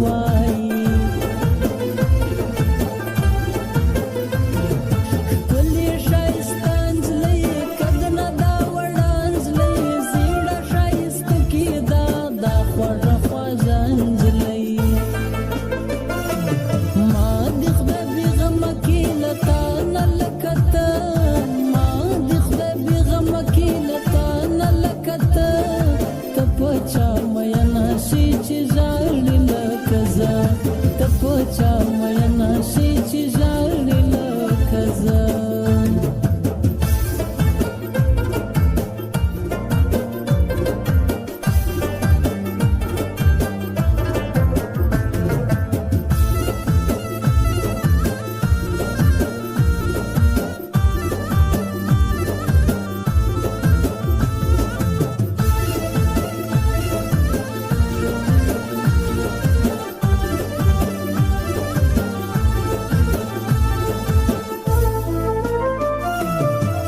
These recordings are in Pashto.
وایي ښکلې ښایسته نجلۍ کدنه دا وړه نجلۍ زیړه ښایسته کې دا خوږه خوږه نجلۍ ما دې خدای بېغمه کې له تا نه لکه ته ما دې خدای بېغمه کې له تا نه لکه ته ته په چا میینه شي چې ژاړې لکه زه ته په چا میینه شي چې ژاړې لکه زه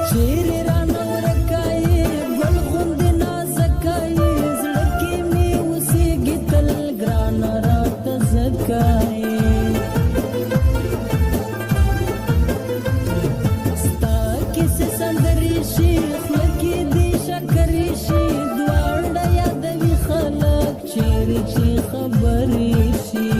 چیرې رانه ورکه یې ګل غوندې نازکه یې زړه کې مې اوسېږي تل ګرانه راته ځکه یې ستا کیسې سندرې شي خوله کې دې شکرې شي دواړه یادوي خلک چیرې چې خبرې شي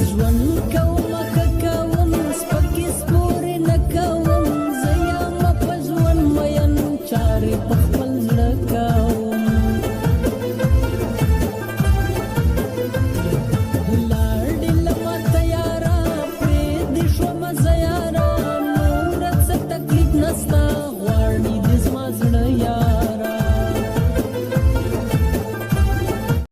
ژوند کومه ښه کوم سپکې سپورې نه کوم زه یم په ژوند مین چارې په